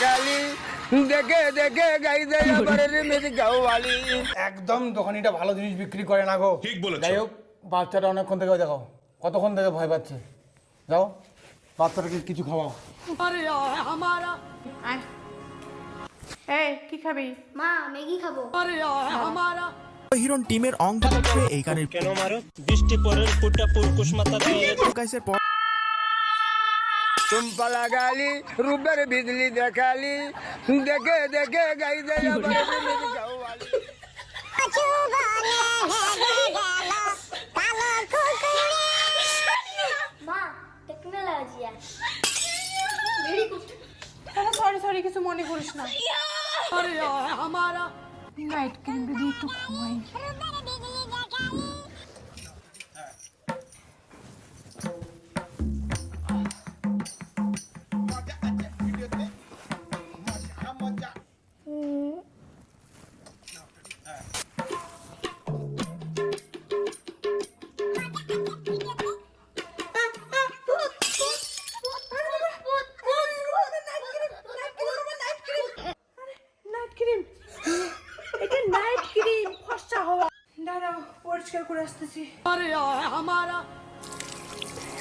দেখালি দেখে দেখে গাইতে আবার মেরে গাওয়ালি। একদম দোকানিটা ভালো জিনিস বিক্রি করে না গো। ঠিক বলেছো। যাই হোক বাচ্চাটা অনেকক্ষণ থেকে দেখো কতক্ষণ থেকে ভয় পাচ্ছে। যাও বাচ্চাটাকে কিছু খাওয়াও। এই কি খাবি? মা ম্যাগি খাবো। হিরোন টিমের অঙ্ক হচ্ছে এই গানের কেন মারো বৃষ্টি পরের ফুটা পুরকুশ মাথা দিয়ে গাইসের পর तुम पला गाली रूबर बिजली देखाली देखे देखे गाइते आবার মেরে গাওয়ালি। মা technology very good. Sorry sorry কিছু মনে করিস না। নাইট ক্রিম যদি একটু খাওয়াই। নাইট ক্রিম, এটা নাইট ক্রিম ফর্সা হওয়া। দাঁড়াও পরিষ্কার করে আসতেছি।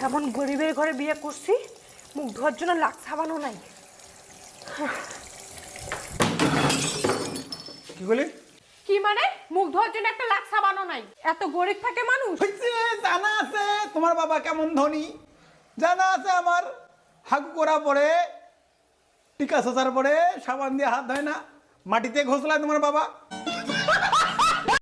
এমন গরিবের ঘরে বিয়ে করছি, মুখ ধোয়ার জন্য লাক্স সাবানও নাই। কি বলি? কি মানে মুখ ধোয়ার জন্য একটা লাক্স সাবানও নাই? এত গরিব থাকে মানুষ? জানা আছে তোমার বাবা কেমন ধনী, জানা আছে আমার হাগু করা পরে টিকা সোচার পরে সাবান দিয়ে হাত ধয় না, মাটিতে ঘষলায় তোমার বাবা।